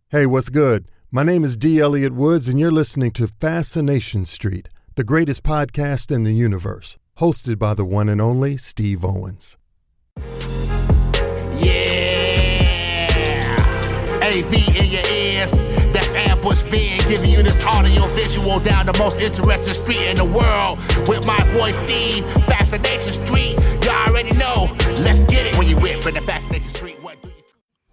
Hey, what's good? My name is D. Elliott Woods, and you're listening to Fascination Street, the greatest podcast in the universe, hosted by the one and only Steve Owens. Yeah! AV in your ears, that's Ambush V, giving you this audio visual down the most interesting street in the world. With my boy Steve, Fascination Street, you already know. Let's get it when you whip in the Fascination Street. What do you...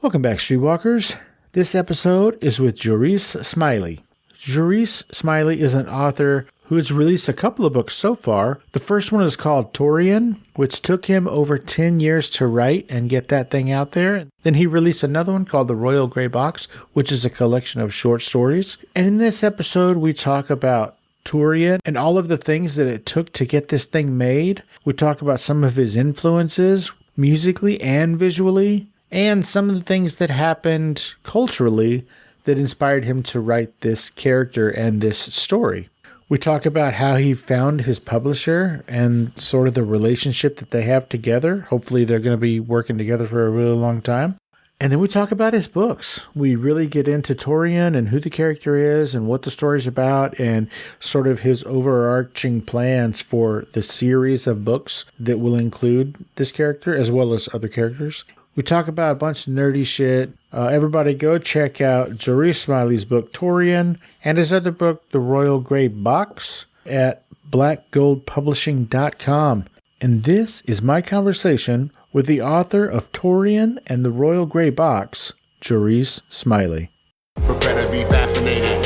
Welcome back, Streetwalkers. This episode is with Jaurice Smiley. Jaurice Smiley is an author who has released a couple of books so far. The first one is called Tourian, which took him over 10 years to write and get that thing out there. Then he released another one called The Royal Grey Box, which is a collection of short stories. And in this episode, we talk about Tourian and all of the things that it took to get this thing made. We talk about some of his influences, musically and visually, and some of the things that happened culturally that inspired him to write this character and this story. We talk about how he found his publisher and sort of the relationship that they have together. Hopefully they're going to be working together for a really long time. And then we talk about his books. We really get into Tourian and who the character is and what the story's about and sort of his overarching plans for the series of books that will include this character as well as other characters. We talk about a bunch of nerdy shit. Everybody go check out Jaurice Smiley's book, Tourian, and his other book, The Royal Grey Box, at blackgoldpublishing.com. And this is my conversation with the author of Tourian and The Royal Grey Box, Jaurice Smiley. Prepare to be fascinated.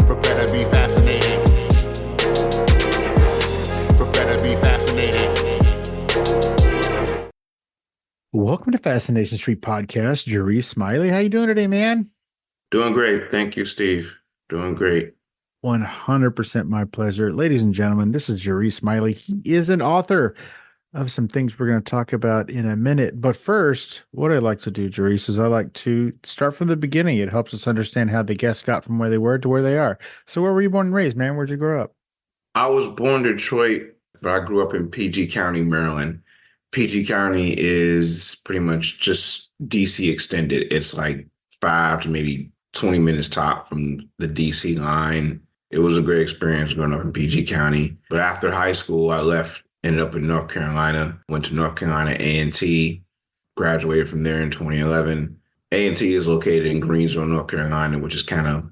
Prepare to be fascinated. Prepare to be fascinated. Welcome to Fascination Street Podcast, Jaurice Smiley. How you doing today, man? Doing great. Thank you, Steve. Doing great. 100% my pleasure. Ladies and gentlemen, this is Jaurice Smiley. He is an author of some things we're going to talk about in a minute. But first, what I like to do, Jaurice, is I like to start from the beginning. It helps us understand how the guests got from where they were to where they are. So where were you born and raised, man? Where'd you grow up? I was born in Detroit, but I grew up in PG County, Maryland. PG County is pretty much just DC extended. It's like 5 to maybe 20 minutes top from the DC line. It was a great experience growing up in PG County. But after high school, I left, ended up in North Carolina, went to North Carolina A&T, graduated from there in 2011. A&T is located in Greensboro, North Carolina, which is kind of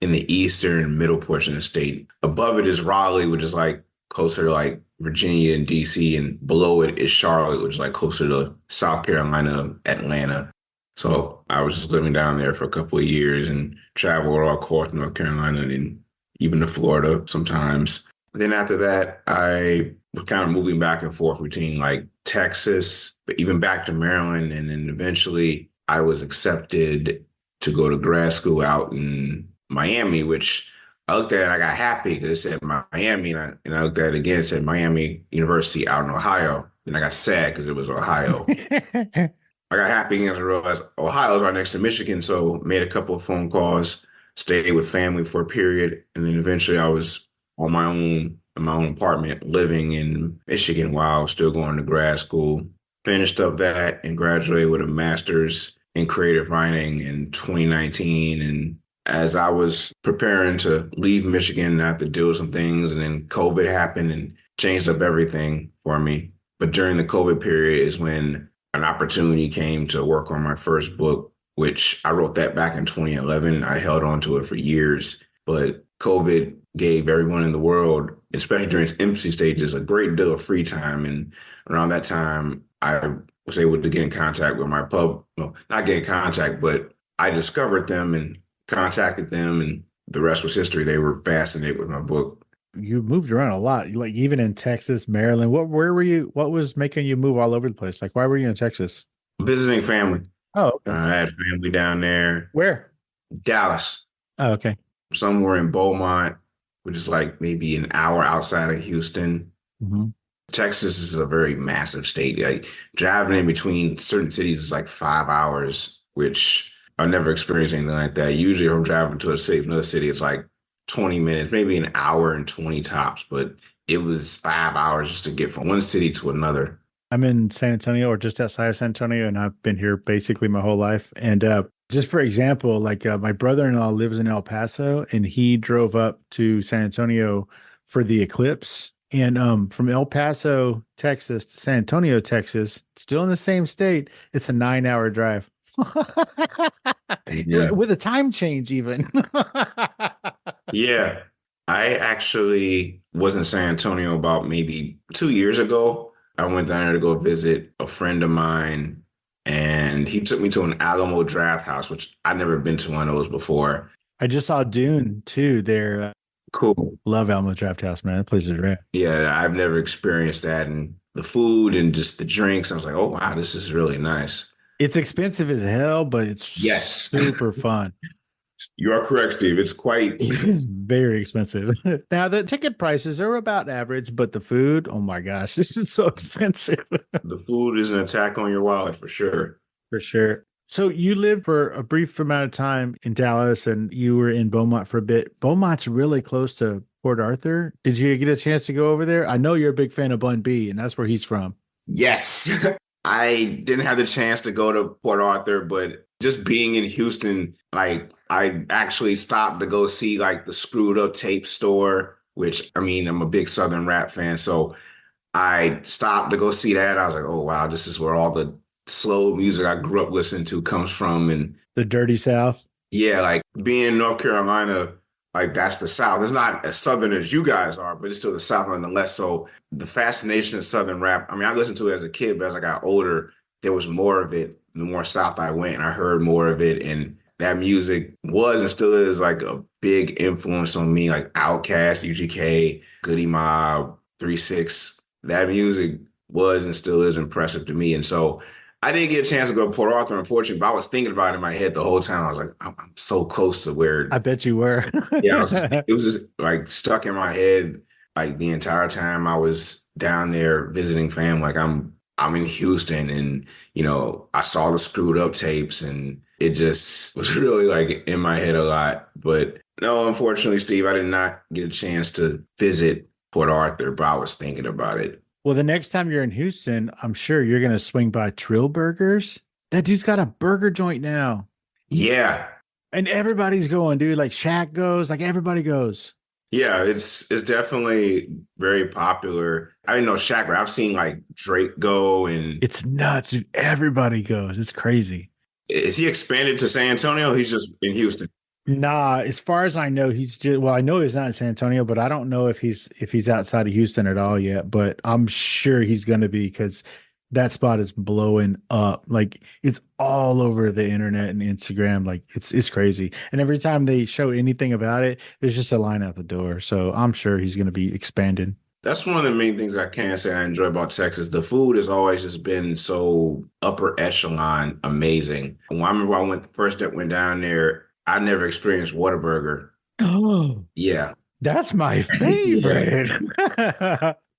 in the eastern middle portion of the state. Above it is Raleigh, which is like closer to like Virginia and DC, and below it is Charlotte, which is like closer to South Carolina, Atlanta. So I was just living down there for a couple of years and traveled all across North Carolina and even to Florida sometimes. Then after that, I was kind of moving back and forth between like Texas, but even back to Maryland. And then eventually I was accepted to go to grad school out in Miami, which I looked at it and I got happy because it said Miami, and I looked at it again, it said Miami University out in Ohio. Then I got sad because it was Ohio. I got happy because I realized Ohio is right next to Michigan, so made a couple of phone calls, stayed with family for a period, and then eventually I was on my own in my own apartment living in Michigan while I was still going to grad school. Finished up that and graduated with a master's in creative writing in 2019, and as I was preparing to leave Michigan, I had to deal with some things, and then COVID happened and changed up everything for me. But during the COVID period is when an opportunity came to work on my first book, which I wrote that back in 2011. I held on to it for years, but COVID gave everyone in the world, especially during its infancy stages, a great deal of free time. And around that time, I was able to get in contact with my not get in contact, but I discovered them and contacted them, and the rest was history. They were fascinated with my book. You moved around a lot, like even in Texas, Maryland. Where were you? What was making you move all over the place? Like, why were you in Texas? Visiting family. Oh, okay. I had family down there. Where? Dallas. Oh, okay. Somewhere in Beaumont, which is like maybe an hour outside of Houston. Mm-hmm. Texas is a very massive state. Like driving in between certain cities is like 5 hours, which I've never experienced anything like that. Usually if I'm driving to another city, it's like 20 minutes, maybe an hour and 20 tops, but it was 5 hours just to get from one city to another. I'm in San Antonio or just outside of San Antonio, and I've been here basically my whole life. And just for example, like my brother-in-law lives in El Paso, and he drove up to San Antonio for the eclipse. And from El Paso, Texas to San Antonio, Texas, still in the same state, it's a 9-hour drive. Yeah. With a time change, even. Yeah. I actually was in San Antonio about maybe 2 years ago. I went down there to go visit a friend of mine, and he took me to an Alamo Draft House, which I'd never been to one of those before. I just saw Dune too there. Cool. Love Alamo Draft House, man. That place is rad. Yeah, I've never experienced that. And the food and just the drinks, I was like, oh, wow, this is really nice. It's expensive as hell, but it's Yes. super fun. You are correct, Steve. It's quite. It's very expensive. Now, the ticket prices are about average, but the food, oh my gosh, this is so expensive. The food is an attack on your wallet for sure. For sure. So you lived for a brief amount of time in Dallas and you were in Beaumont for a bit. Beaumont's really close to Port Arthur. Did you get a chance to go over there? I know you're a big fan of Bun B, and that's where he's from. Yes. I didn't have the chance to go to Port Arthur, but just being in Houston, like I actually stopped to go see like the Screwed Up Tape store, which I mean, I'm a big Southern rap fan. So I stopped to go see that. I was like, oh, wow, this is where all the slow music I grew up listening to comes from. And The Dirty South. yeah, like being in North Carolina, like that's the South. It's not as Southern as you guys are, but it's still the South nonetheless. So the fascination of Southern rap, I mean, I listened to it as a kid, but as I got older, there was more of it. The more South I went, and I heard more of it. And that music was and still is like a big influence on me, like Outkast, UGK, Goody Mob, 3 6. That music was and still is impressive to me. And so I didn't get a chance to go to Port Arthur, unfortunately, but I was thinking about it in my head the whole time. I was like, I'm so close to where. I bet you were. Yeah, it was just like stuck in my head like the entire time I was down there visiting fam. Like I'm in Houston, and you know, I saw the Screwed Up tapes, and it just was really like in my head a lot. But no, unfortunately, Steve, I did not get a chance to visit Port Arthur, but I was thinking about it. Well, the next time you're in Houston, I'm sure you're going to swing by Trill Burgers. That dude's got a burger joint now. Yeah. And everybody's going, dude. Like Shaq goes, like everybody goes. Yeah, it's definitely very popular. I didn't know Shaq, but I've seen like Drake go, and It's nuts, dude. Everybody goes. It's crazy. is he expanded to San Antonio? He's just in Houston. Nah, as far as I know, he's just, well, I know he's not in San Antonio, but I don't know if he's outside of Houston at all yet, but I'm sure he's going to be, because that spot is blowing up. Like it's all over the internet and Instagram. Like it's crazy. And every time they show anything about it, there's just a line out the door. So I'm sure he's going to be expanding. That's one of the main things I can say I enjoy about Texas. The food has always just been so upper echelon, amazing. When I remember I first went down there, I never experienced Whataburger. Oh, Yeah. that's my favorite.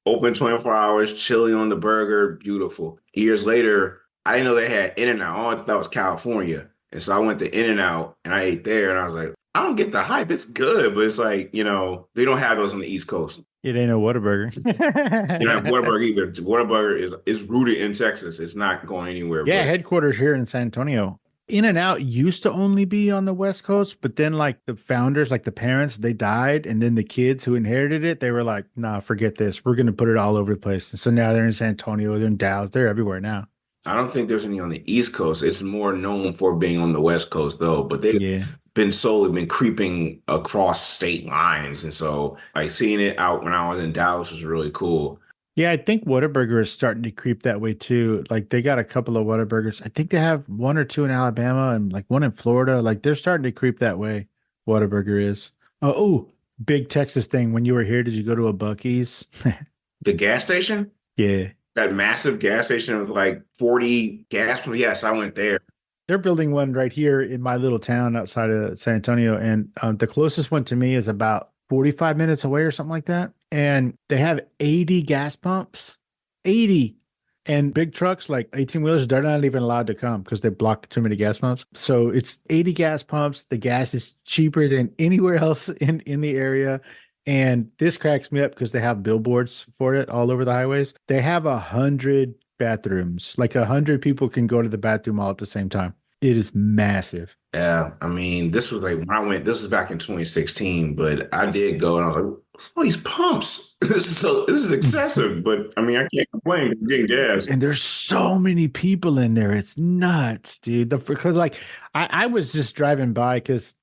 Open 24 hours, chili on the burger, beautiful. Years later, I didn't know they had In-N-Out. I thought that was California. And so I went to In-N-Out and I ate there, and I was like, I don't get the hype. It's good, but it's like, you know, they don't have those on the East Coast. It ain't a Whataburger. You don't have Whataburger either. Whataburger is rooted in Texas. It's not going anywhere. Yeah, but headquarters here in San Antonio. In-N-Out used to only be on the West Coast, but then like the founders, like the parents, they died. And then the kids who inherited it, they were like, nah, forget this. We're going to put it all over the place. And so now they're in San Antonio, they're in Dallas, they're everywhere now. I don't think there's any on the East Coast. It's more known for being on the West Coast, though. But they've been creeping across state lines. And so like seeing it out when I was in Dallas was really cool. Yeah, I think Whataburger is starting to creep that way too. Like they got a couple of Whataburgers. I think they have 1 or 2 in Alabama and like 1 in Florida. Like they're starting to creep that way. Whataburger is. Oh, big Texas thing. When you were here, did you go to a Buc-ee's? The gas station? Yeah. That massive gas station with like 40 gas pumps. Yes, I went there. They're building one right here in my little town outside of San Antonio. And the closest one to me is about 45 minutes away or something like that. And they have 80 gas pumps, 80. And big trucks like 18-wheelers, they're not even allowed to come because they blocked too many gas pumps. So it's 80 gas pumps. The gas is cheaper than anywhere else in the area. And this cracks me up because they have billboards for it all over the highways. They have 100 bathrooms. Like 100 people can go to the bathroom all at the same time. It is massive. Yeah, I mean, this was like when I went. This is back in 2016, but I did go, and I was like, "What's all these pumps? This is excessive." But I mean, I can't complain. I'm getting gas. And there's so many people in there. It's nuts, dude. Because like I was just driving by because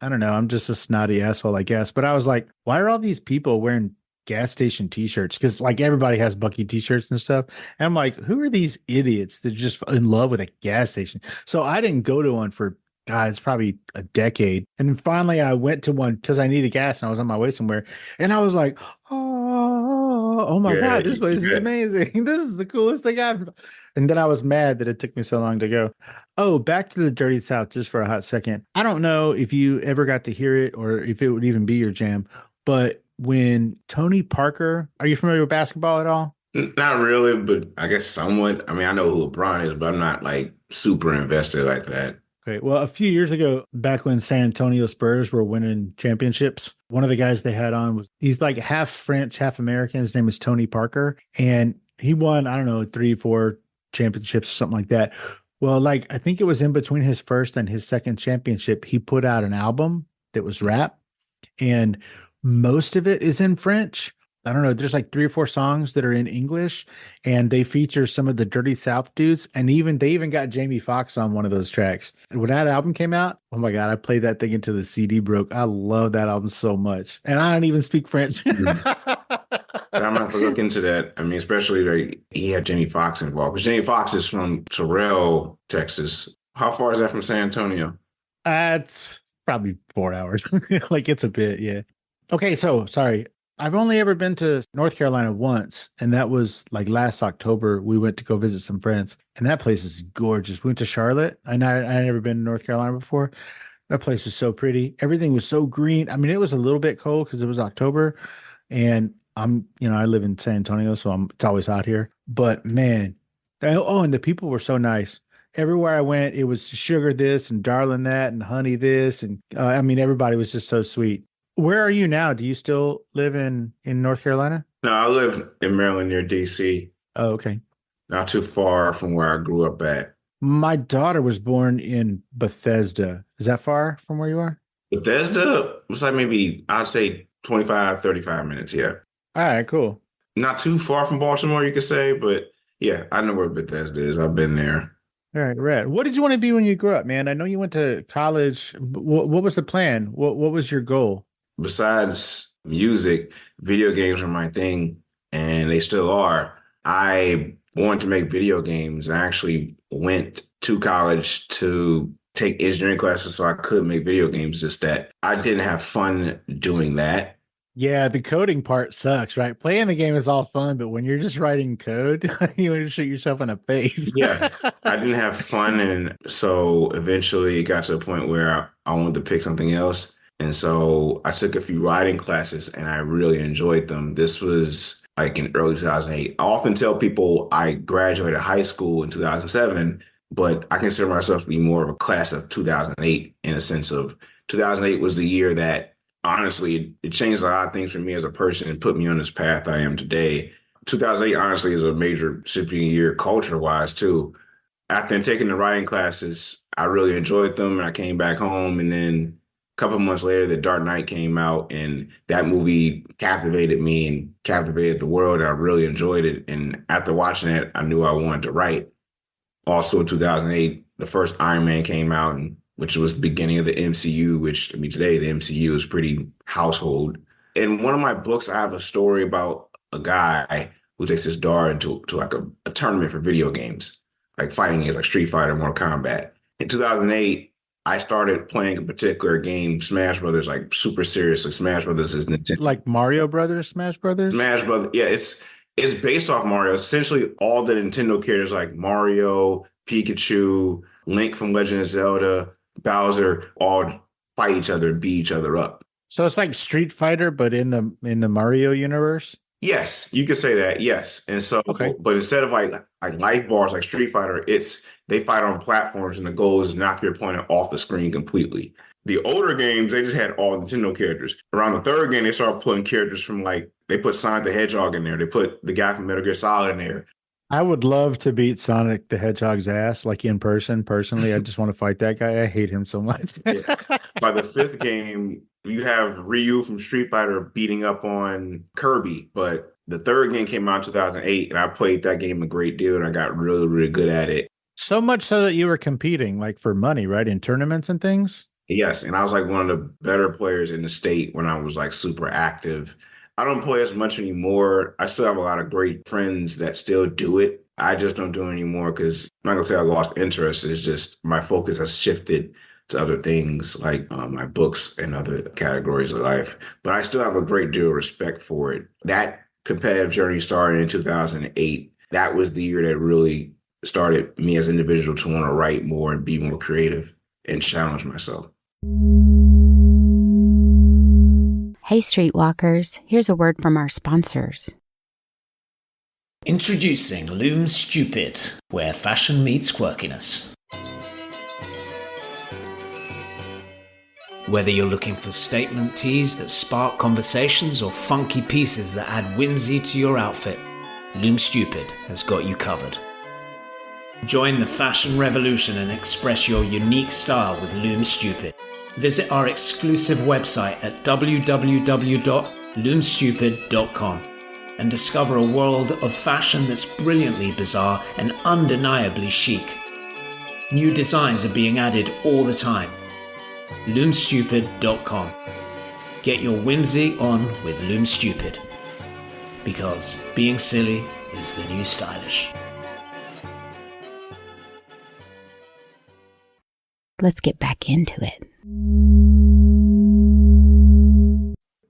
I don't know, I'm just a snotty asshole, I guess. But I was like, why are all these people wearing gas station t-shirts? Because like everybody has Bucky t-shirts and stuff. And I'm like, who are these idiots that are just in love with a gas station? So I didn't go to one for God, it's probably a decade. And then finally I went to one because I needed gas and I was on my way somewhere. And I was like, oh my God, this place is amazing. This is the coolest thing I've. And then I was mad that it took me so long to go. Oh, back to the Dirty South just for a hot second. I don't know if you ever got to hear it or if it would even be your jam, but when Tony Parker, are you familiar with basketball at all? Not really, but I guess somewhat. I mean, I know who LeBron is, but I'm not like super invested like that. Okay. Well, a few years ago, back when San Antonio Spurs were winning championships, one of the guys they had on he's like half French, half American. His name is Tony Parker. And he won, I don't know, 3-4 championships or something like that. Well, like, I think it was in between his first and his second championship, he put out an album that was rap. And most of it is in French. I don't know. There's like 3 or 4 songs that are in English, and they feature some of the Dirty South dudes. And they even got Jamie Foxx on one of those tracks. And when that album came out, oh my God, I played that thing until the CD broke. I love that album so much. And I don't even speak French. I'm gonna have to look into that. I mean, especially like he had Jamie Foxx involved. Because Jamie Foxx is from Terrell, Texas. How far is that from San Antonio? It's probably 4 hours. Like it's a bit, yeah. Okay, so sorry. I've only ever been to North Carolina once, and that was like last October. We went to go visit some friends, and that place is gorgeous. We went to Charlotte, and I never been to North Carolina before. That place was so pretty. Everything was so green. I mean, it was a little bit cold because it was October, and I live in San Antonio, so it's always hot here. But man, and the people were so nice. Everywhere I went, it was sugar this and darling that and honey this, and I mean, everybody was just so sweet. Where are you now? Do you still live in North Carolina? No, I live in Maryland near DC. Oh, okay. Not too far from where I grew up at. My daughter was born in Bethesda. Is that far from where you are? Bethesda was like maybe, I'd say 25, 35 minutes, yeah. All right, cool. Not too far from Baltimore, you could say, but yeah, I know where Bethesda is. I've been there. All right, right. What did you want to be when you grew up, man? I know you went to college. What was the plan? What was your goal? Besides music, video games are my thing, and they still are. I wanted to make video games. I actually went to college to take engineering classes so I could make video games. Just that I didn't have fun doing that. Yeah, the coding part sucks, right? Playing the game is all fun, but when you're just writing code, you want to shoot yourself in the face. Yeah, I didn't have fun. And so eventually it got to a point where I wanted to pick something else. And so I took a few writing classes and I really enjoyed them. This was like in early 2008. I often tell people I graduated high school in 2007, but I consider myself to be more of a class of 2008 in a sense of 2008 was the year that honestly, it changed a lot of things for me as a person and put me on this path I am today. 2008, honestly, is a major significant year culture-wise, too. After taking the writing classes, I really enjoyed them, and I came back home, and then a couple of months later, The Dark Knight came out, and that movie captivated me and captivated the world, and I really enjoyed it. And after watching it, I knew I wanted to write. Also, in 2008, the first Iron Man came out, and which was the beginning of the MCU, which, I mean, today the MCU is pretty household. In one of my books, I have a story about a guy who takes his daughter into like a tournament for video games, like fighting games like Street Fighter, Mortal Kombat. In 2008, I started playing a particular game, Smash Brothers, like super seriously. Smash Brothers is Nintendo. Like Mario Brothers, Smash Brothers? Smash Brothers, yeah, it's based off Mario. Essentially, all the Nintendo characters like Mario, Pikachu, Link from Legend of Zelda, Bowser all fight each other and beat each other up. So it's like Street Fighter, but in the Mario universe? Yes, you could say that. Yes. And so, okay. But instead of like life bars like Street Fighter, they fight on platforms and the goal is to knock your opponent off the screen completely. The older games, they just had all Nintendo characters. Around the third game, they started putting characters from they put Sonic the Hedgehog in there. They put the guy from Metal Gear Solid in there. I would love to beat Sonic the Hedgehog's ass, like in person. Personally, I just want to fight that guy. I hate him so much. Yeah. By the fifth game, you have Ryu from Street Fighter beating up on Kirby, but the third game came out in 2008, and I played that game a great deal, and I got really, really good at it. So much so that you were competing, like for money, right, in tournaments and things. Yes, and I was like one of the better players in the state when I was like super active. I don't play as much anymore. I still have a lot of great friends that still do it. I just don't do it anymore because I'm not gonna say I lost interest. It's just my focus has shifted to other things like my books and other categories of life. But I still have a great deal of respect for it. That competitive journey started in 2008. That was the year that really started me as an individual to want to write more and be more creative and challenge myself. Hey, Streetwalkers, here's a word from our sponsors. Introducing Loom Stupid, where fashion meets quirkiness. Whether you're looking for statement tees that spark conversations or funky pieces that add whimsy to your outfit, Loom Stupid has got you covered. Join the fashion revolution and express your unique style with Loom Stupid. Visit our exclusive website at www.loomstupid.com and discover a world of fashion that's brilliantly bizarre and undeniably chic. New designs are being added all the time. Loomstupid.com. Get your whimsy on with Loom Stupid. Because being silly is the new stylish. Let's get back into it.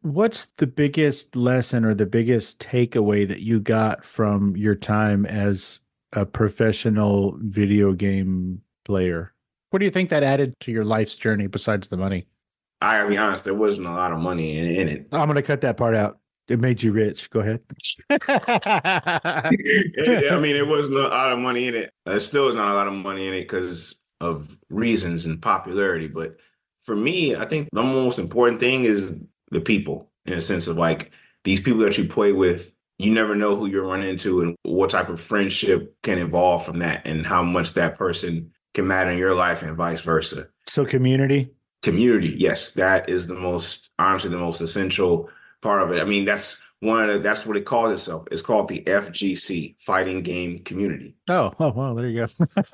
What's the biggest lesson or the biggest takeaway that you got from your time as a professional video game player? What do you think that added to your life's journey besides the money? I gotta be honest, there wasn't a lot of money in it. I'm going to cut that part out. It made you rich. Go ahead. I mean, it wasn't a lot of money in it. There still is not a lot of money in it because of reasons and popularity. But for me, I think the most important thing is the people, in a sense of like these people that you play with. You never know who you're running into and what type of friendship can evolve from that and how much that person can matter in your life and vice versa. So community? Community, yes. That is honestly the most essential part of it. I mean, that's what it calls itself. It's called the FGC, Fighting Game Community. Oh, well, there you go.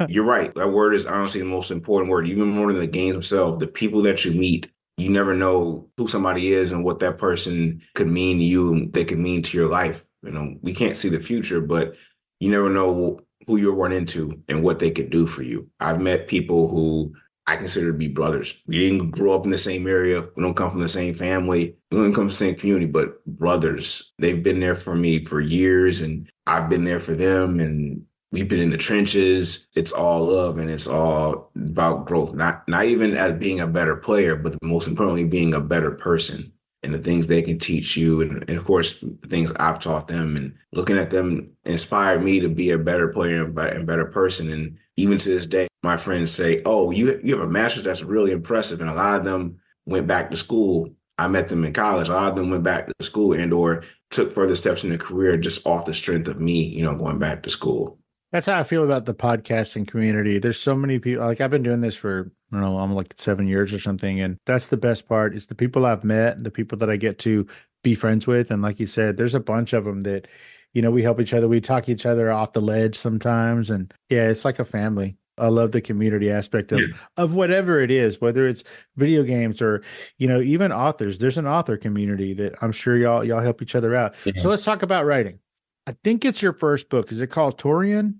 You're right. That word is honestly the most important word, even more than the games themselves. The people that you meet, you never know who somebody is and what that person could mean to you and they could mean to your life. You know, we can't see the future, but you never know who you'll run into and what they could do for you. I've met people who I consider to be brothers. We didn't grow up in the same area. We don't come from the same family. We don't come from the same community, but brothers. They've been there for me for years and I've been there for them and we've been in the trenches. It's all love and it's all about growth. Not even as being a better player, but most importantly, being a better person and the things they can teach you. And of course, the things I've taught them and looking at them inspired me to be a better player and better person. And even to this day, my friends say, oh, you have a master's that's really impressive. And a lot of them went back to school. I met them in college. A lot of them went back to school and or took further steps in their career just off the strength of me, going back to school. That's how I feel about the podcasting community. There's so many people. Like I've been doing this for, I don't know, I'm like 7 years or something. And that's the best part is the people I've met and the people that I get to be friends with. And like you said, there's a bunch of them that, we help each other. We talk each other off the ledge sometimes. And yeah, it's like a family. I love the community aspect of whatever it is, whether it's video games or, even authors. There's an author community that I'm sure y'all help each other out. Yeah. So let's talk about writing. I think it's your first book. Is it called Tourian?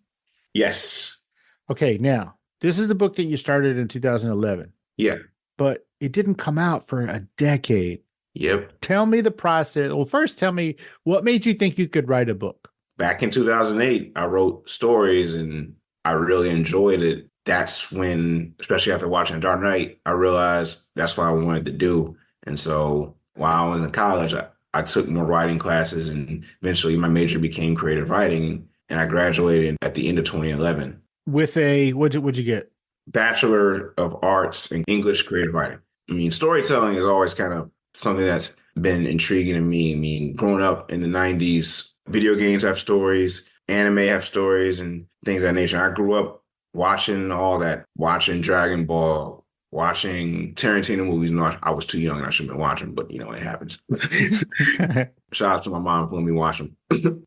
Yes. Okay. Now, this is the book that you started in 2011. Yeah. But it didn't come out for a decade. Yep. Tell me the process. Well, first tell me what made you think you could write a book? Back in 2008, I wrote stories and I really enjoyed it. That's when, especially after watching Dark Knight, I realized that's what I wanted to do. And so while I was in college, I took more writing classes and eventually my major became creative writing. And I graduated at the end of 2011. With what'd you get? Bachelor of Arts in English Creative Writing. I mean, storytelling is always kind of something that's been intriguing to me. I mean, growing up in the 90s, video games have stories, anime have stories and things of that nature. I grew up watching all that, watching Dragon Ball, watching Tarantino movies. No, I was too young and I shouldn't have been watching, but it happens. Shout out to my mom for letting me watch them.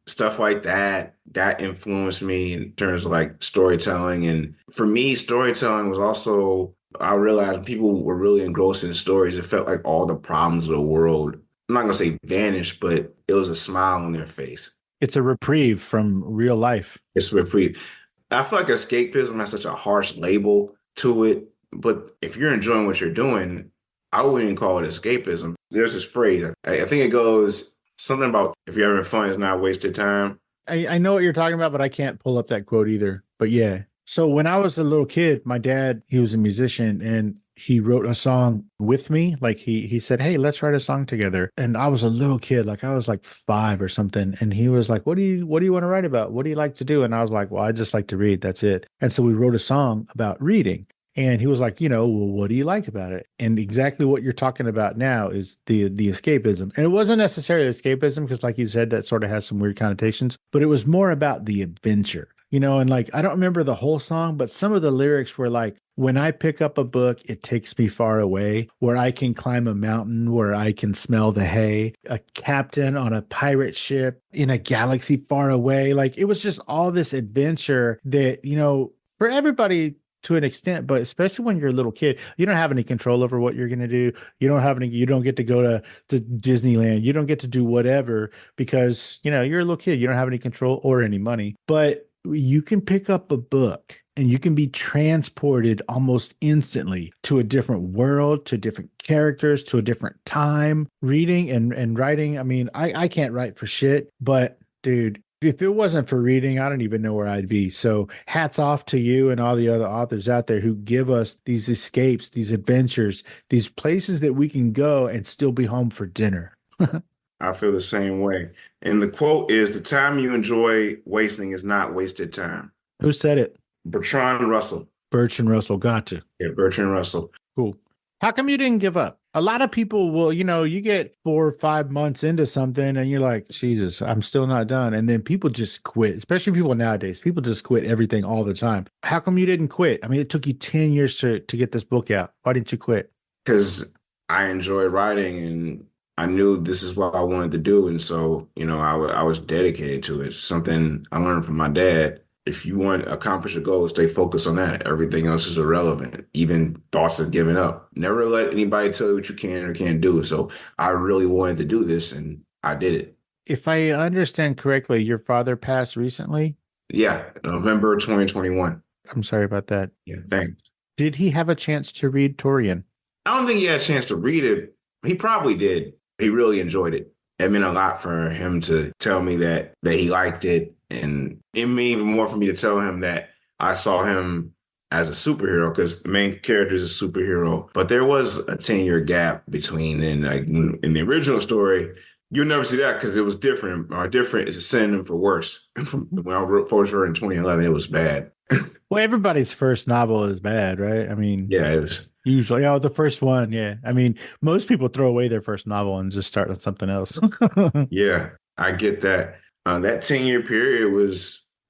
Stuff like that influenced me in terms of like storytelling. And for me, storytelling was also, I realized people were really engrossed in stories. It felt like all the problems of the world, I'm not going to say vanished, but it was a smile on their face. It's a reprieve from real life. It's a reprieve. I feel like escapism has such a harsh label to it. But if you're enjoying what you're doing, I wouldn't even call it escapism. There's this phrase, I think it goes something about if you're having fun, it's not wasted time. I know what you're talking about, but I can't pull up that quote either. But yeah. So when I was a little kid, my dad, he was a musician and he wrote a song with me. Like he said, hey, let's write a song together. And I was a little kid, like I was like 5 or something. And he was like, what do you want to write about? What do you like to do? And I was like, well, I just like to read. That's it. And so we wrote a song about reading. And he was like, well, what do you like about it? And exactly what you're talking about now is the escapism. And it wasn't necessarily escapism because, like you said, that sort of has some weird connotations, but it was more about the adventure, and like, I don't remember the whole song, but some of the lyrics were like, when I pick up a book, it takes me far away, where I can climb a mountain, where I can smell the hay, a captain on a pirate ship in a galaxy far away. Like, it was just all this adventure that, for everybody, to an extent, but especially when you're a little kid, you don't have any control over what you're going to do. You don't get to go to Disneyland. You don't get to do whatever because, you're a little kid. You don't have any control or any money, but you can pick up a book and you can be transported almost instantly to a different world, to different characters, to a different time. Reading and writing. I mean, I can't write for shit, but dude, if it wasn't for reading, I don't even know where I'd be. So hats off to you and all the other authors out there who give us these escapes, these adventures, these places that we can go and still be home for dinner. I feel the same way. And the quote is, the time you enjoy wasting is not wasted time. Who said it? Bertrand Russell. Bertrand Russell. Got to. Yeah, Bertrand Russell. Cool. How come you didn't give up? A lot of people will, you get 4 or 5 months into something and you're like, Jesus, I'm still not done. And then people just quit, especially people nowadays. People just quit everything all the time. How come you didn't quit? I mean, it took you 10 years to get this book out. Why didn't you quit? Because I enjoy writing and I knew this is what I wanted to do. And so, I was dedicated to it. Something I learned from my dad. If you want to accomplish a goal, stay focused on that. Everything else is irrelevant. Even thoughts of giving up. Never let anybody tell you what you can or can't do. So I really wanted to do this and I did it. If I understand correctly, your father passed recently? Yeah, November 2021. I'm sorry about that. Yeah, thanks. Did he have a chance to read Tourian? I don't think he had a chance to read it. He probably did. He really enjoyed it. It meant a lot for him to tell me that he liked it. And it meant even more for me to tell him that I saw him as a superhero because the main character is a superhero. But there was a 10-year gap between, and like in the original story, you'll never see that because it was different. Different is a synonym for worse. When I first wrote in 2011, it was bad. Well, everybody's first novel is bad, right? I mean, yeah, it was. Usually, the first one, yeah. I mean, most people throw away their first novel and just start on something else. Yeah, I get that. That 10-year period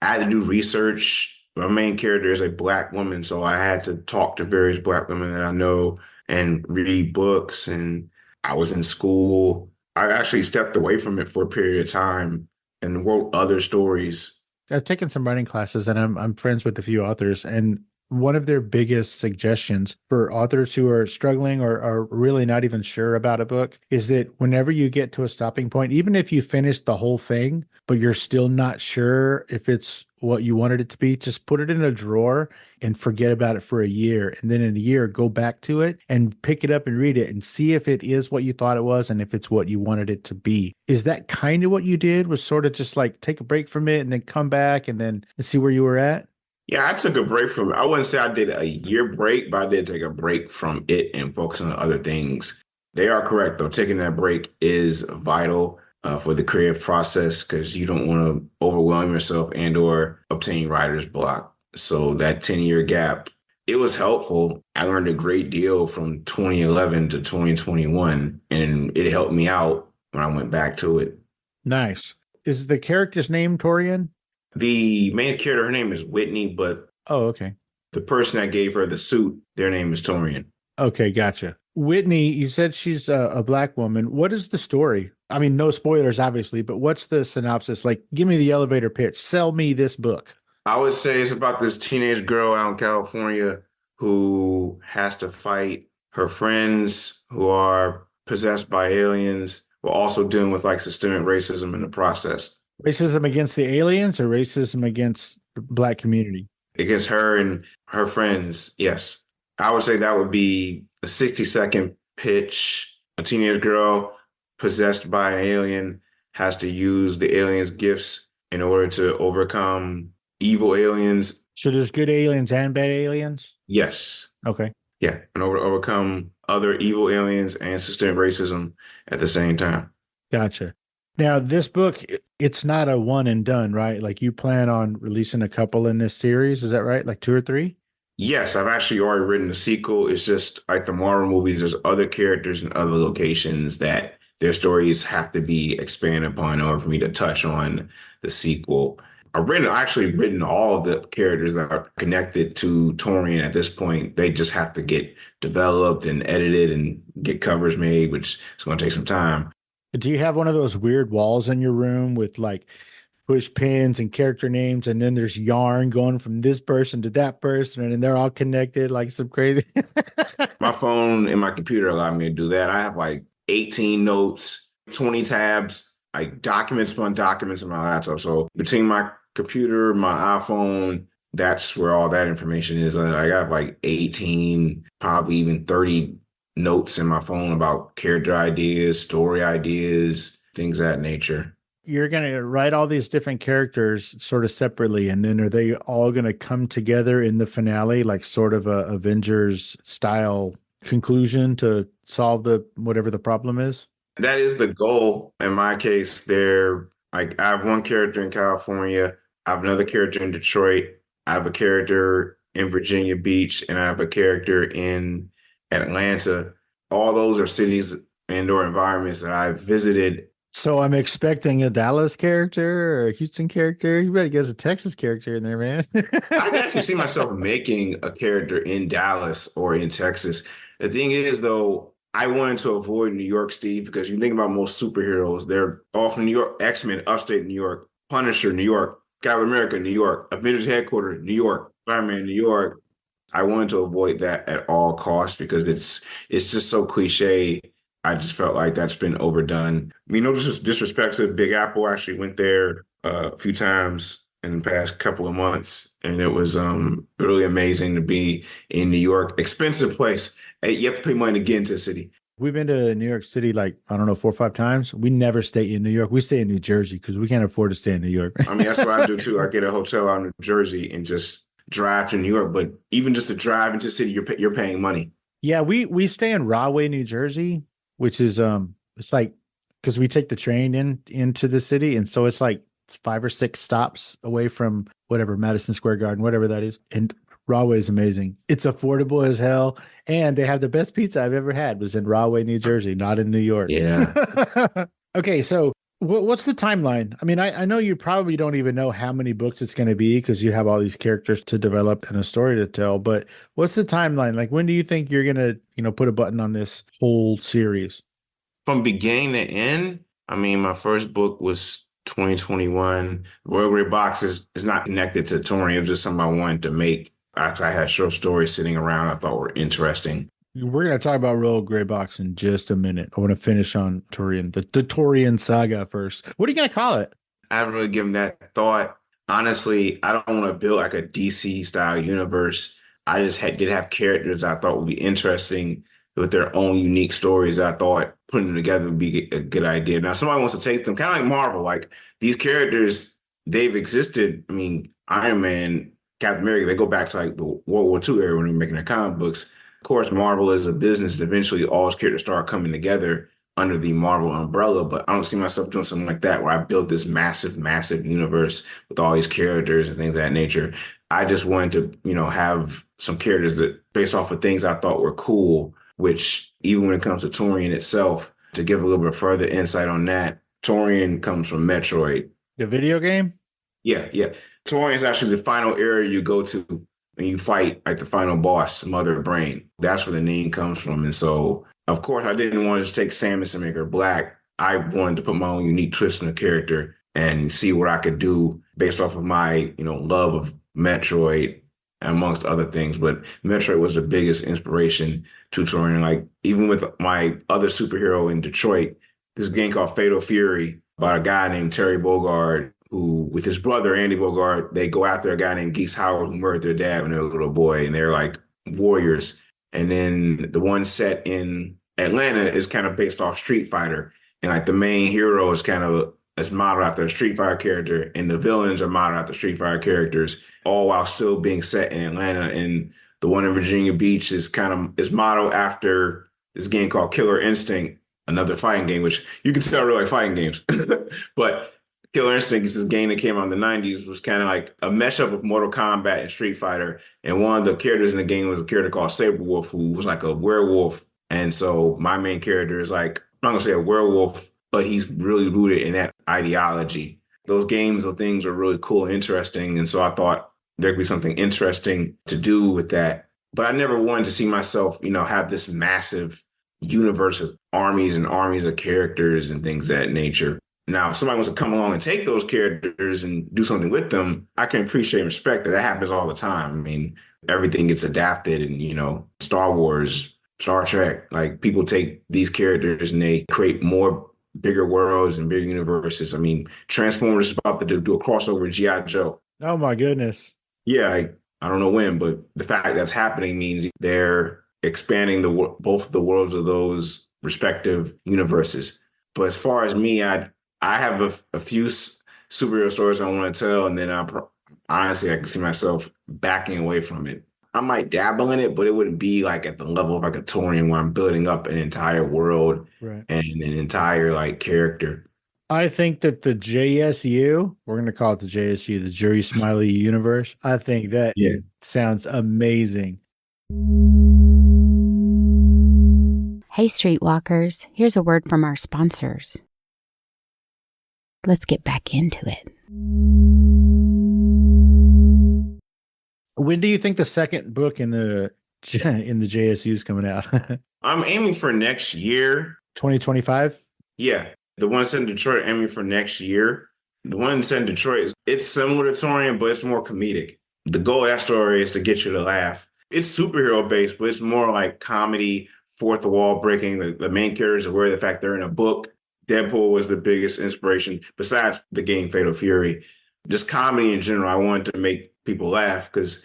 I had to do research. My main character is a Black woman, so I had to talk to various Black women that I know and read books. And I was in school. I actually stepped away from it for a period of time and wrote other stories. I've taken some writing classes and I'm friends with a few authors, and one of their biggest suggestions for authors who are struggling or are really not even sure about a book is that whenever you get to a stopping point, even if you finish the whole thing, but you're still not sure if it's what you wanted it to be, just put it in a drawer and forget about it for a year. And then in a year, go back to it and pick it up and read it and see if it is what you thought it was and if it's what you wanted it to be. Is that kind of what you did? Was sort of just like take a break from it and then come back and then see where you were at? Yeah, I took a break from it. I wouldn't say I did a year break, but I did take a break from it and focus on other things. They are correct, though. Taking that break is vital for the creative process because you don't want to overwhelm yourself and or obtain writer's block. So that 10-year gap, it was helpful. I learned a great deal from 2011 to 2021, and it helped me out when I went back to it. Nice. Is the character's name Tourian? The main character, her name is Whitney, but Oh, okay. the person that gave her the suit, their name is Tourian. Okay, gotcha. Whitney, you said she's a black woman. What is the story? I mean, no spoilers, obviously, but what's the synopsis? Like, give me the elevator pitch. Sell me this book. I would say it's about this teenage girl out in California who has to fight her friends who are possessed by aliens, while also dealing with like systemic racism in the process. Racism against the aliens or racism against the black community? Against her and her friends, yes. I would say that would be a 60-second pitch. A teenage girl possessed by an alien has to use the alien's gifts in order to overcome evil aliens. So there's good aliens and bad aliens? Yes. Okay. Yeah. And overcome other evil aliens and systemic racism at the same time. Gotcha. Now, this book, it's not a one and done, right? Like you plan on releasing a couple in this series. Is that right? Like 2 or 3? Yes, I've actually already written a sequel. It's just like the Marvel movies, there's other characters and other locations that their stories have to be expanded upon in order for me to touch on the sequel. I've actually written all of the characters that are connected to Tourian at this point. They just have to get developed and edited and get covers made, which is going to take some time. Do you have one of those weird walls in your room with like push pins and character names, and then there's yarn going from this person to that person, and they're all connected like some crazy? My phone and my computer allow me to do that. I have like 18 notes, 20 tabs, like documents upon documents on my laptop. So between my computer, my iPhone, that's where all that information is. I got like 18, probably even 30 notes in my phone about character ideas, story ideas, things of that nature. You're going to write all these different characters sort of separately, and then are they all going to come together in the finale, like sort of a Avengers style conclusion to solve whatever the problem is? That is the goal. In my case, I have one character in California, I have another character in Detroit, I have a character in Virginia Beach, and I have a character in Atlanta. All those are cities and/or environments that I've visited. So I'm expecting a Dallas character or a Houston character. You better get a Texas character in there, man. I can actually see myself making a character in Dallas or in Texas. The thing is, though, I wanted to avoid New York, Steve, because you think about most superheroes, they're all from New York. X-Men, upstate New York. Punisher, New York. Captain America, New York. Avengers headquarters, New York. Spider-Man, New York. I wanted to avoid that at all costs because it's just so cliche. I just felt like that's been overdone. I mean, no disrespect to Big Apple. I actually went there a few times in the past couple of months, and it was really amazing to be in New York. Expensive place. You have to pay money to get into the city. We've been to New York City, like, I don't know, 4 or 5 times. We never stay in New York. We stay in New Jersey because we can't afford to stay in New York. I mean, that's what I do too. I get a hotel out in New Jersey and just drive to New York. But even just to drive into the city, you're paying money. Yeah, we stay in Rahway, New Jersey, which is it's like, because we take the train into the city, and so it's 5 or 6 stops away from whatever, Madison Square Garden, whatever that is. And Rahway is amazing. It's affordable as hell, and they have the best pizza I've ever had was in Rahway, New Jersey, not in New York. Yeah. Okay, so what's the timeline? I mean, I know you probably don't even know how many books it's going to be because you have all these characters to develop and a story to tell, but what's the timeline? Like, when do you think you're going to, put a button on this whole series? From beginning to end, I mean, my first book was 2021. Royal Gray Box is not connected to Tourian. It was just something I wanted to make after I had short stories sitting around I thought were interesting. We're going to talk about Royal Gray Box in just a minute. I want to finish on Tourian, the Tourian saga first. What are you going to call it? I haven't really given that thought. Honestly, I don't want to build like a DC style universe. I just did have characters I thought would be interesting with their own unique stories. I thought putting them together would be a good idea. Now, somebody wants to take them, kind of like Marvel, like these characters, they've existed. I mean, Iron Man, Captain America, they go back to like the World War II era when they were making their comic books. Of course, Marvel is a business that eventually all its characters start coming together under the Marvel umbrella, but I don't see myself doing something like that where I built this massive, massive universe with all these characters and things of that nature. I just wanted to, have some characters that based off of things I thought were cool, which even when it comes to Tourian itself, to give a little bit further insight on that, Tourian comes from Metroid. The video game? Yeah. Tourian is actually the final area you go to and you fight like the final boss, Mother Brain. That's where the name comes from. And so, of course, I didn't want to just take Samus and make her black. I wanted to put my own unique twist in the character and see what I could do based off of my, love of Metroid, amongst other things. But Metroid was the biggest inspiration to Tourian. Like, even with my other superhero in Detroit, this game called Fatal Fury by a guy named Terry Bogard, who, with his brother, Andy Bogard, they go after a guy named Geese Howard who murdered their dad when they were a little boy, and they're like warriors. And then the one set in Atlanta is kind of based off Street Fighter. And like the main hero is modeled after a Street Fighter character, and the villains are modeled after Street Fighter characters, all while still being set in Atlanta. And the one in Virginia Beach is modeled after this game called Killer Instinct, another fighting game, which you can tell I really like fighting games. But Killer Instinct is this game that came out in the 90s, was kind of like a mashup of Mortal Kombat and Street Fighter. And one of the characters in the game was a character called Saberwolf, who was like a werewolf. And so my main character is like, I'm not going to say a werewolf, but he's really rooted in that ideology. Those games or things are really cool and interesting. And so I thought there could be something interesting to do with that. But I never wanted to see myself, have this massive universe of armies and armies of characters and things of that nature. Now, if somebody wants to come along and take those characters and do something with them, I can appreciate and respect that. That happens all the time. I mean, everything gets adapted and, Star Wars, Star Trek, like people take these characters and they create bigger worlds and bigger universes. I mean, Transformers is about to do a crossover with G.I. Joe. Oh, my goodness. Yeah, I don't know when, but the fact that's happening means they're expanding both of the worlds of those respective universes. But as far as me, I have a few superhero stories I want to tell, and then honestly, I can see myself backing away from it. I might dabble in it, but it wouldn't be like at the level of like a Tourian where I'm building up an entire world and an entire like character. I think that the JSU, we're going to call it the JSU, the Jaurice Smiley universe. I think that sounds amazing. Hey, Streetwalkers, here's a word from our sponsors. Let's get back into it. When do you think the second book in the JSU is coming out? I'm aiming for next year. 2025? Yeah. The one set in Detroit, aiming for next year. The one set in Detroit, it's similar to Tourian, but it's more comedic. The goal of that story is to get you to laugh. It's superhero based, but it's more like comedy, fourth wall breaking. The main characters are aware of the fact they're in a book. Deadpool was the biggest inspiration besides the game Fatal Fury. Just comedy in general. I wanted to make people laugh because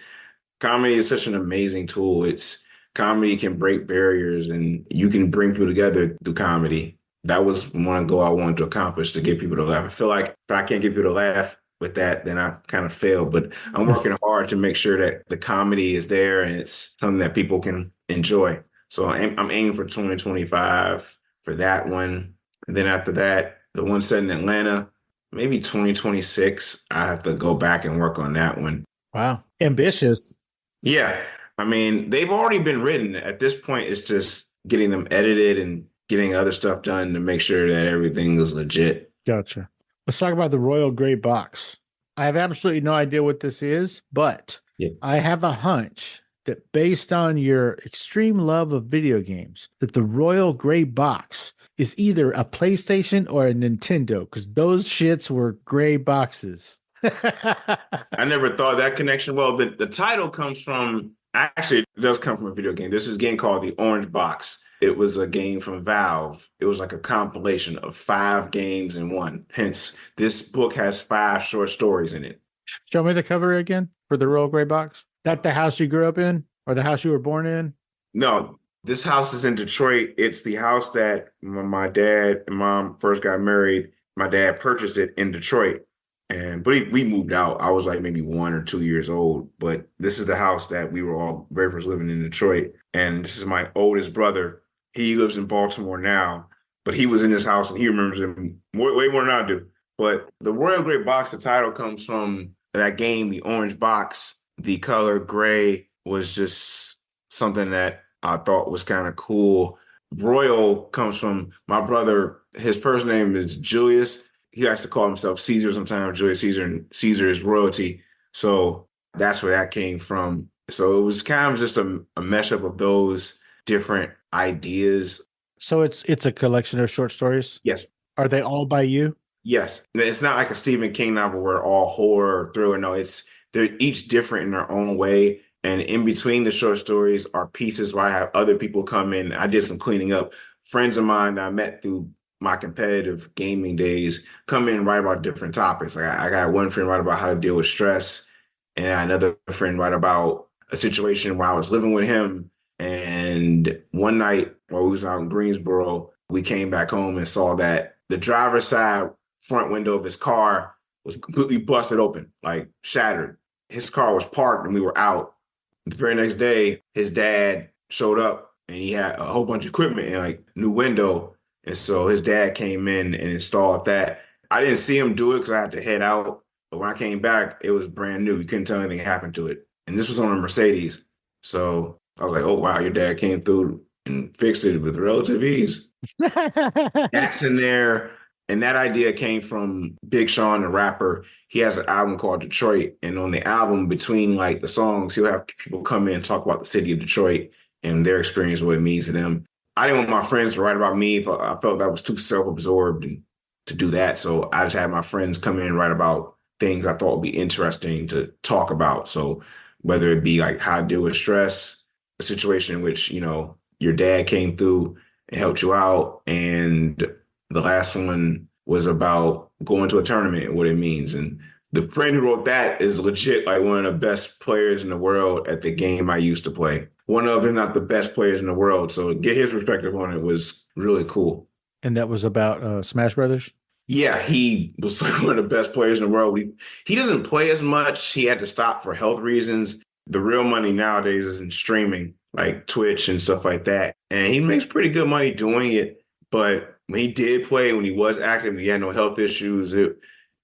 comedy is such an amazing tool. Comedy can break barriers and you can bring people together through comedy. That was one goal I wanted to accomplish, to get people to laugh. I feel like if I can't get people to laugh with that, then I kind of failed. But I'm working hard to make sure that the comedy is there and it's something that people can enjoy. So I'm aiming for 2025 for that one. And then after that, the one set in Atlanta, maybe 2026, I have to go back and work on that one. Wow. Ambitious. Yeah. I mean, they've already been written. At this point, it's just getting them edited and getting other stuff done to make sure that everything is legit. Gotcha. Let's talk about the Royal Gray Box. I have absolutely no idea what this is, but I have a hunch that based on your extreme love of video games, that the Royal Gray Box is either a PlayStation or a Nintendo, because those shits were gray boxes. I never thought that connection. Well, the title comes from, actually, it does come from a video game. There's this game called The Orange Box. It was a game from Valve. It was like a compilation of 5 games in one. Hence, this book has 5 short stories in it. Show me the cover again for the Royal Gray Box. That the house you grew up in or the house you were born in? No, this house is in Detroit. It's the house that when my dad and mom first got married, my dad purchased it in Detroit. But we moved out. I was like maybe 1 or 2 years old. But this is the house that we were all very first living in Detroit. And this is my oldest brother. He lives in Baltimore now, but he was in this house and he remembers it way more than I do. But the Royal Gray Box, the title comes from that game, The Orange Box. The color gray was just something that I thought was kind of cool. Royal comes from my brother. His first name is Julius. he likes to call himself Caesar sometimes, Julius Caesar, and Caesar is royalty. So that's where that came from. So it was kind of just a mashup of those different ideas. So it's a collection of short stories? Yes. Are they all by you? Yes. It's not like a Stephen King novel where all horror or thriller. No, they're each different in their own way. And in between the short stories are pieces where I have other people come in. I did some cleaning up. Friends of mine that I met through my competitive gaming days come in and write about different topics. Like I got one friend write about how to deal with stress, and another friend write about a situation where I was living with him. And one night while we was out in Greensboro, we came back home and saw that the driver's side front window of his car was completely busted open, like shattered. His car was parked and we were out. The very next day, his dad showed up and he had a whole bunch of equipment and like new window. And so his dad came in and installed that. I didn't see him do it because I had to head out. But when I came back, it was brand new. You couldn't tell anything happened to it. And this was on a Mercedes. So I was like, oh, wow, your dad came through and fixed it with relative ease. That's in there. And that idea came from Big Sean, the rapper. He has an album called Detroit. And on the album, between like the songs, he'll have people come in and talk about the city of Detroit and their experience, what it means to them. I didn't want my friends to write about me. I felt that was too self-absorbed to do that. So I just had my friends come in and write about things I thought would be interesting to talk about. So whether it be like how to deal with stress, a situation in which, your dad came through and helped you out, and the last one was about going to a tournament and what it means. And the friend who wrote that is legit like one of the best players in the world at the game I used to play. One of, if not the best players in the world. So get his perspective on it was really cool. And that was about Smash Brothers? Yeah, he was like one of the best players in the world. He doesn't play as much. He had to stop for health reasons. The real money nowadays is in streaming, like Twitch and stuff like that. And he makes pretty good money doing it. But when he did play, when he was active, he had no health issues.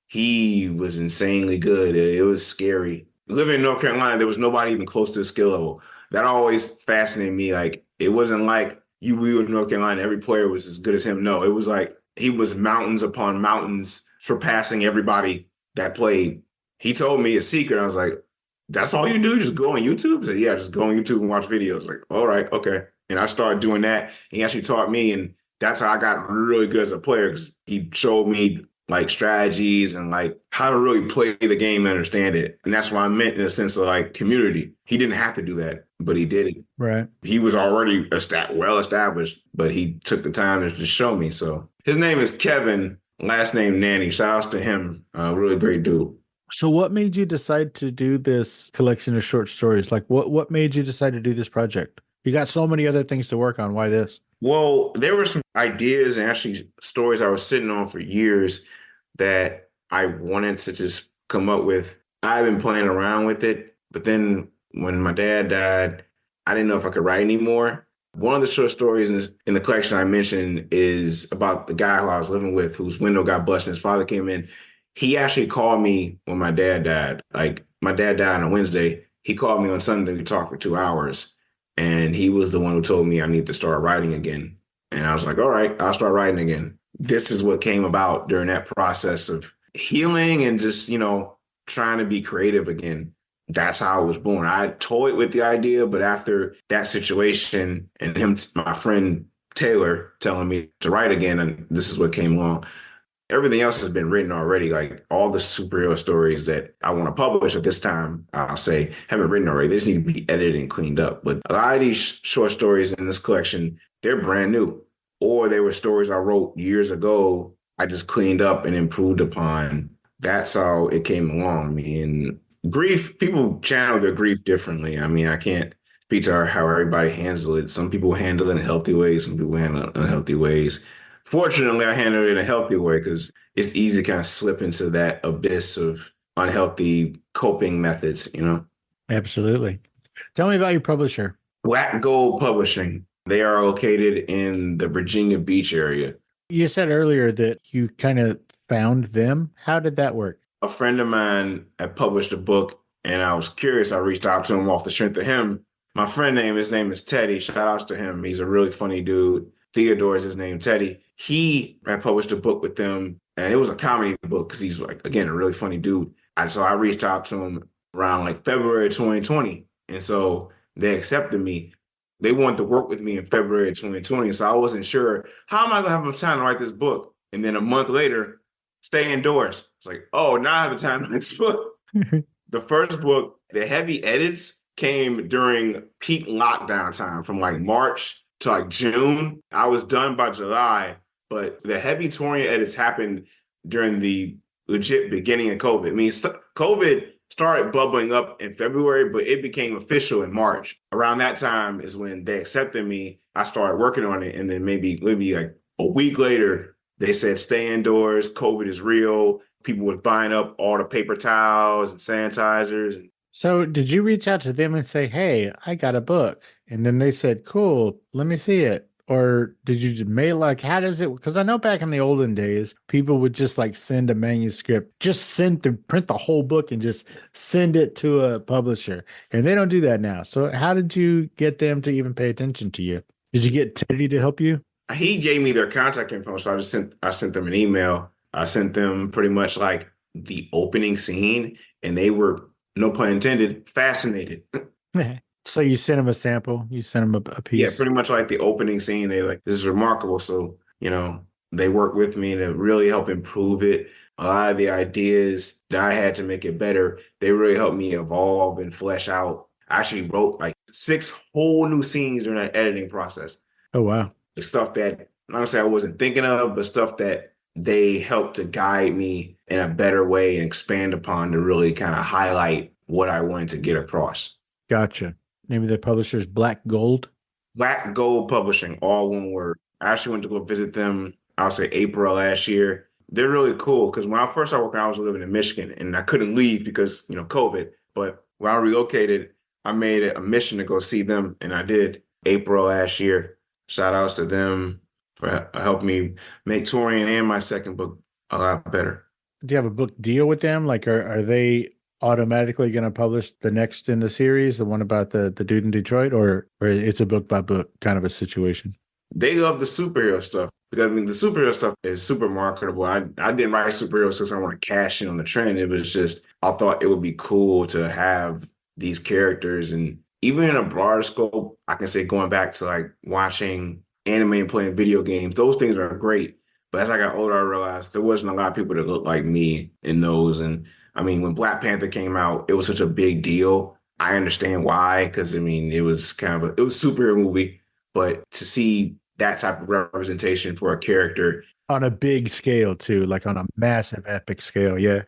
He was insanely good. It was scary. Living in North Carolina, there was nobody even close to his skill level. That always fascinated me. Like, it wasn't like we were in North Carolina, every player was as good as him. No, it was like he was mountains upon mountains surpassing everybody that played. He told me a secret. I was like, that's all you do? Just go on YouTube? He said, yeah, just go on YouTube and watch videos. Like, all right, okay. And I started doing that. He actually taught me, and that's how I got really good as a player, because he showed me like strategies and like how to really play the game and understand it. And that's what I meant in a sense of like community. He didn't have to do that, but he did it. Right. He was already well established, but he took the time to just show me. So his name is Kevin, last name Nanny. Shout outs to him. Really great dude. So what made you decide to do this collection of short stories? Like what made you decide to do this project? You got so many other things to work on. Why this? Well, there were some ideas and actually stories I was sitting on for years that I wanted to just come up with. I've been playing around with it, but then when my dad died, I didn't know if I could write anymore. One of the short stories in the collection I mentioned is about the guy who I was living with, whose window got busted. His father came in. He actually called me when my dad died. Like, my dad died on a Wednesday. He called me on Sunday. We talked for 2 hours. And he was the one who told me I need to start writing again. And I was like, all right, I'll start writing again. This is what came about during that process of healing and just, trying to be creative again. That's how I was born. I toyed with the idea, but after that situation and my friend Taylor telling me to write again, and this is what came along. Everything else has been written already. Like all the superhero stories that I want to publish at this time, I'll say, have been written already. They just need to be edited and cleaned up. But a lot of these short stories in this collection, they're brand new. Or they were stories I wrote years ago. I just cleaned up and improved upon. That's how it came along. I mean, grief, people channel their grief differently. I mean, I can't speak to how everybody handles it. Some people handle it in healthy ways. Some people handle it in unhealthy ways. Fortunately, I handle it in a healthy way because it's easy to kind of slip into that abyss of unhealthy coping methods, Absolutely. Tell me about your publisher. Black Gold Publishing. They are located in the Virginia Beach area. You said earlier that you kind of found them. How did that work? A friend of mine had published a book, and I was curious. I reached out to him off the strength of him. My his name is Teddy. Shout outs to him. He's a really funny dude. Theodore is his name, Teddy. He had published a book with them, And it was a comedy book because he's like, again, a really funny dude. And so I reached out to him around like February 2020. And so they accepted me. They wanted to work with me in February 2020. So I wasn't sure, how am I going to have time to write this book? And then a month later, stay indoors. It's like, oh, now I have the time to write this book. The first book, the heavy edits came during peak lockdown time from like March to like June. I was done by July, but the heavy Tourian edits happened during the legit beginning of COVID. I mean, COVID started bubbling up in February, but it became official in March. Around that time is when they accepted me. I started working on it. And then maybe like a week later, they said, stay indoors. COVID is real. People was buying up all the paper towels and sanitizers. So did you reach out to them and say, hey, I got a book? And then they said, cool, let me see it. Or did you just mail, like, how does it? Because I know back in the olden days, people would just like send a manuscript, print the whole book and just send it to a publisher. And they don't do that now. So how did you get them to even pay attention to you? Did you get Teddy to help you? He gave me their contact info. So I sent them an email. I sent them pretty much like the opening scene, and they were, no pun intended, fascinated. So you sent them a sample? You sent them a piece? Yeah, pretty much like the opening scene. They like, this is remarkable. So, they worked with me to really help improve it. A lot of the ideas that I had to make it better, they really helped me evolve and flesh out. I actually wrote like 6 whole new scenes during that editing process. Oh, wow. The stuff that, honestly, I wasn't thinking of, but stuff that they helped to guide me in a better way and expand upon to really kind of highlight what I wanted to get across. Gotcha. Name of the publisher is Black Gold? Black Gold Publishing, all one word. I actually went to go visit them, I'll say April last year. They're really cool because when I first started working, I was living in Michigan and I couldn't leave because, COVID. But when I relocated, I made it a mission to go see them, and I did April last year. Shout outs to them for helping me make Tourian and my second book a lot better. Do you have a book deal with them? Like, are they automatically going to publish the next in the series, the one about the dude in Detroit, or it's a book by book kind of a situation? They love the superhero stuff because the superhero stuff is super marketable. I didn't write superheroes because I want to cash in on the trend. It was just, I thought it would be cool to have these characters, and even in a broader scope, I can say going back to like watching anime and playing video games, those things are great. But as I got older, I realized there wasn't a lot of people that looked like me in those. And I mean, when Black Panther came out, it was such a big deal. I understand why, because it was it was a superhero movie, but to see that type of representation for a character on a big scale too, like on a massive epic scale. Yeah.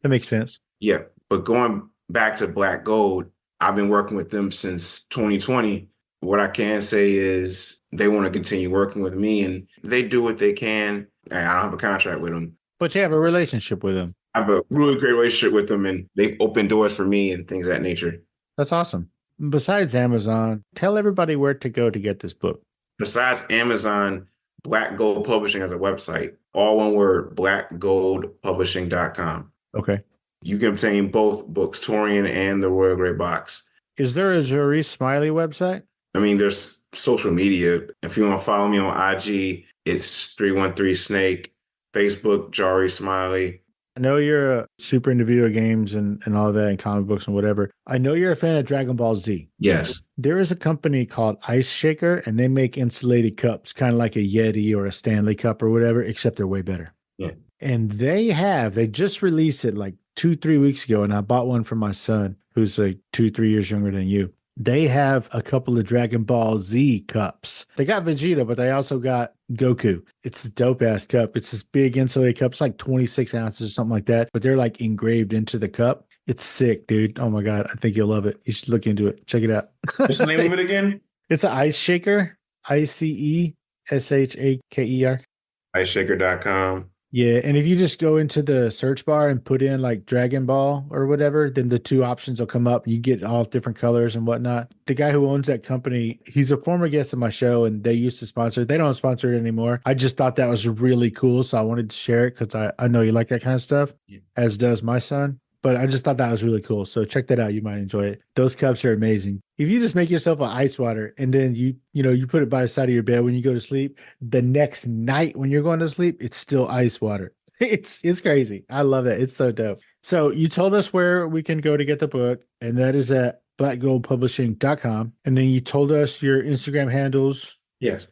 That makes sense. Yeah. But going back to Black Gold, I've been working with them since 2020. What I can say is they want to continue working with me, and they do what they can. I don't have a contract with them. But you have a relationship with them. I have a really great relationship with them, and they've opened doors for me and things of that nature. That's awesome. Besides Amazon, tell everybody where to go to get this book. Besides Amazon, Black Gold Publishing has a website. All one word, blackgoldpublishing.com. Okay. You can obtain both books, Tourian and The Royal Grey Box. Is there a Jaurice Smiley website? I mean, there's social media. If you want to follow me on IG, it's 313 Snake. Facebook, Jaurice Smiley. I know you're super into video games and all that and comic books and whatever. I know you're a fan of Dragon Ball Z. Yes. There is a company called Ice Shaker, and they make insulated cups, kind of like a Yeti or a Stanley Cup or whatever, except they're way better. Yeah. And they just released it like 2-3 weeks ago, and I bought one for my son, who's like 2-3 years younger than you. They have a couple of Dragon Ball Z cups. They got Vegeta, but they also got Goku. It's a dope-ass cup. It's this big insulated cup. It's like 26 ounces or something like that, but they're like engraved into the cup. It's sick, dude. Oh, my God. I think you'll love it. You should look into it. Check it out. What's the name of it again? It's an Ice Shaker. ICESHAKER. IceShaker.com. Yeah, and if you just go into the search bar and put in like Dragon Ball or whatever, then the 2 options will come up. You get all different colors and whatnot. The guy who owns that company, he's a former guest of my show, and they used to sponsor it. They don't sponsor it anymore. I just thought that was really cool, so I wanted to share it because I know you like that kind of stuff, as does my son. But I just thought that was really cool. So check that out. You might enjoy it. Those cups are amazing. If you just make yourself an ice water and then you put it by the side of your bed when you go to sleep, the next night when you're going to sleep, it's still ice water. It's crazy. I love that. It's so dope. So you told us where we can go to get the book, and that is at blackgoldpublishing.com. And then you told us your Instagram handles, Yes.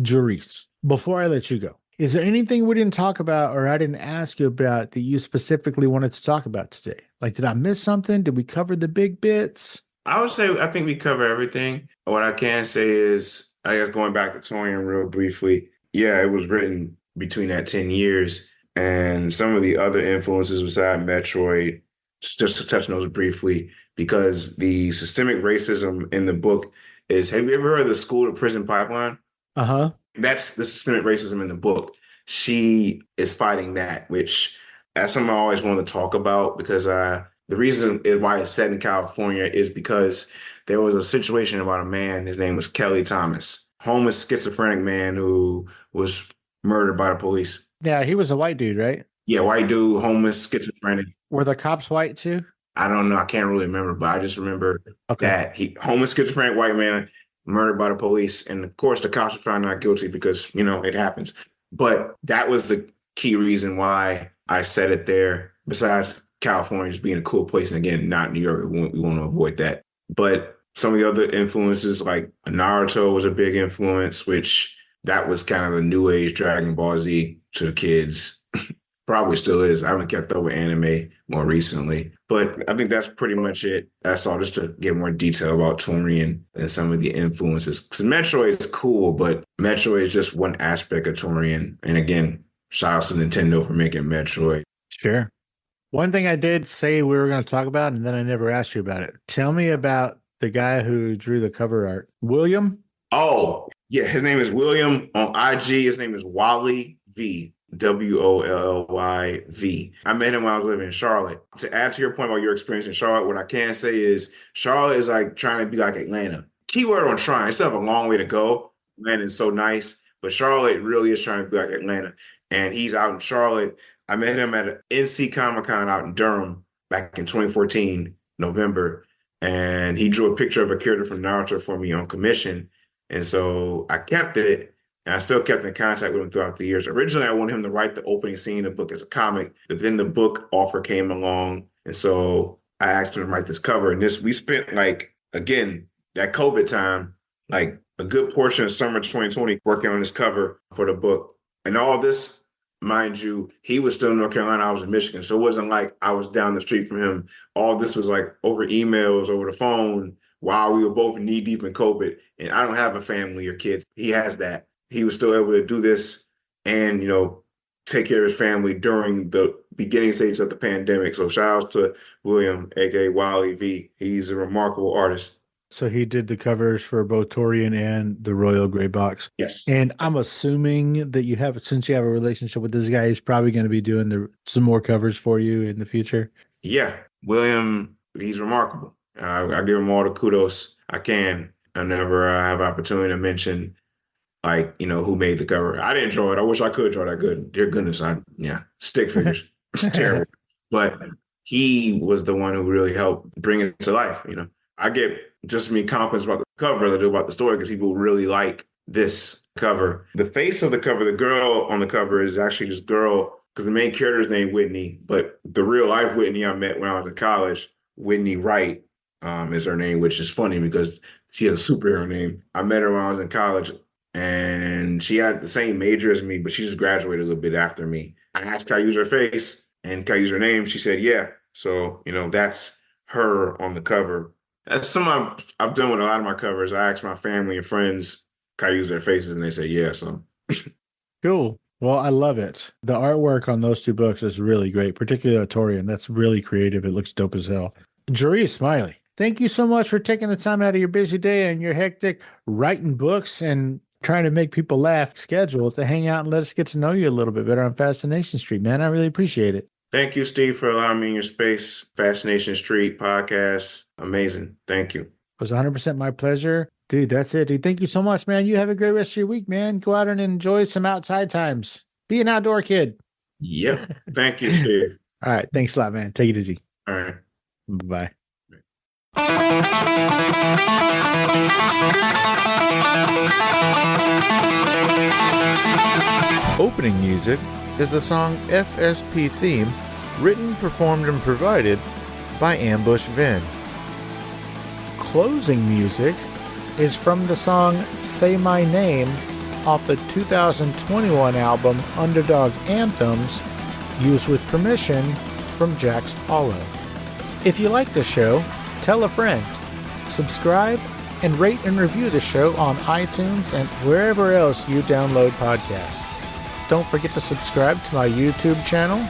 Jaurice. Before I let you go, is there anything we didn't talk about or I didn't ask you about that you specifically wanted to talk about today? Like, did I miss something? Did we cover the big bits? I would say I think we cover everything. What I can say is, I guess going back to Tourian real briefly, yeah, it was written between that 10 years. And some of the other influences beside Metroid, just to touch on those briefly, because the systemic racism in the book is, have you ever heard of the school to prison pipeline? Uh-huh. That's the systemic racism in the book. She is fighting that, which that's something I always wanted to talk about because the reason is why it's set in California is because there was a situation about a man, his name was Kelly Thomas, homeless schizophrenic man who was murdered by the police. Yeah, he was a white dude, right? Yeah, white dude, homeless, schizophrenic. Were the cops white too? I don't know. I can't really remember, but I just remember Okay. that he homeless, schizophrenic white man murdered by the police. And of course, the cops were found not guilty because, you know, it happens. But that was the key reason why I said it there. Besides California just being a cool place. And again, not New York. We want to avoid that. But some of the other influences, like Naruto was a big influence, which that was kind of the new age Dragon Ball Z to the kids. Probably still is. I haven't kept up with anime more recently, but I think that's pretty much it. That's all, just to get more detail about Tourian and some of the influences. Because Metroid is cool, but Metroid is just one aspect of Tourian. And again, shout out to Nintendo for making Metroid. Sure. One thing I did say we were going to talk about, and then I never asked you about it. Tell me about the guy who drew the cover art. William? Oh, yeah. His name is William. On IG, his name is Wally V. Wollyv. I met him when I was living in Charlotte. To add to your point about your experience in Charlotte, what I can say is Charlotte is like trying to be like Atlanta. Keyword on trying. Still have a long way to go. Atlanta's so nice, but Charlotte really is trying to be like Atlanta. And he's out in Charlotte. I met him at an NC Comic-Con out in Durham back in 2014, November. And he drew a picture of a character from Naruto for me on commission. And so I kept it. And I still kept in contact with him throughout the years. Originally, I wanted him to write the opening scene of the book as a comic, but then the book offer came along. And so I asked him to write this cover. And we spent like, again, that COVID time, like a good portion of summer 2020 working on this cover for the book. And all this, mind you, he was still in North Carolina, I was in Michigan. So it wasn't like I was down the street from him. All this was like over emails, over the phone, while we were both knee deep in COVID. And I don't have a family or kids. He has that. He was still able to do this and, you know, take care of his family during the beginning stages of the pandemic. So shout out to William, aka Wally V. He's a remarkable artist. So he did the covers for both Tourian and the Royal Grey Box. Yes. And I'm assuming that since you have a relationship with this guy, he's probably going to be doing some more covers for you in the future. Yeah. William, he's remarkable. I give him all the kudos I can. I never have opportunity to mention, like, you know, who made the cover. I didn't draw it. I wish I could draw that good. Dear goodness, stick figures. It's terrible. But he was the one who really helped bring it to life, you know. I get just me confidence about the cover than I do about the story because people really like this cover. The face of the cover, the girl on the cover is actually this girl, because the main character is named Whitney, but the real life Whitney I met when I was in college, Whitney Wright is her name, which is funny because she has a superhero name. I met her when I was in college. And she had the same major as me, but she just graduated a little bit after me. I asked, can I use her face? And can I use her name? She said, yeah. So, you know, that's her on the cover. That's something I've done with a lot of my covers. I ask my family and friends, can I use their faces? And they say, yeah. So cool. Well, I love it. The artwork on those two books is really great, particularly Tourian. That's really creative. It looks dope as hell. Jaurice Smiley, thank you so much for taking the time out of your busy day and your hectic writing books and trying to make people laugh schedule to hang out and let us get to know you a little bit better on Fascination Street, man. I really appreciate it. Thank you, Steve, for allowing me in your space. Fascination Street podcast. Amazing. Thank you. It was 100% my pleasure. Dude, that's it. Dude, thank you so much, man. You have a great rest of your week, man. Go out and enjoy some outside times. Be an outdoor kid. Yep. Thank you, Steve. All right. Thanks a lot, man. Take it easy. All right. Bye. Opening music is the song FSP Theme, written, performed, and provided by Ambush Vin. Closing music is from the song Say My Name off the 2021 album Underdog Anthems, used with permission from Jax Hollow. If you like the show, tell a friend, subscribe, and rate and review the show on iTunes and wherever else you download podcasts. Don't forget to subscribe to my YouTube channel.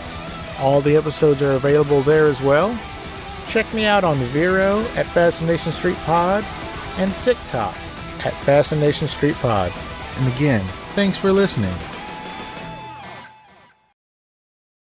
All the episodes are available there as well. Check me out on Vero at Fascination Street Pod and TikTok at Fascination Street Pod. And again, thanks for listening.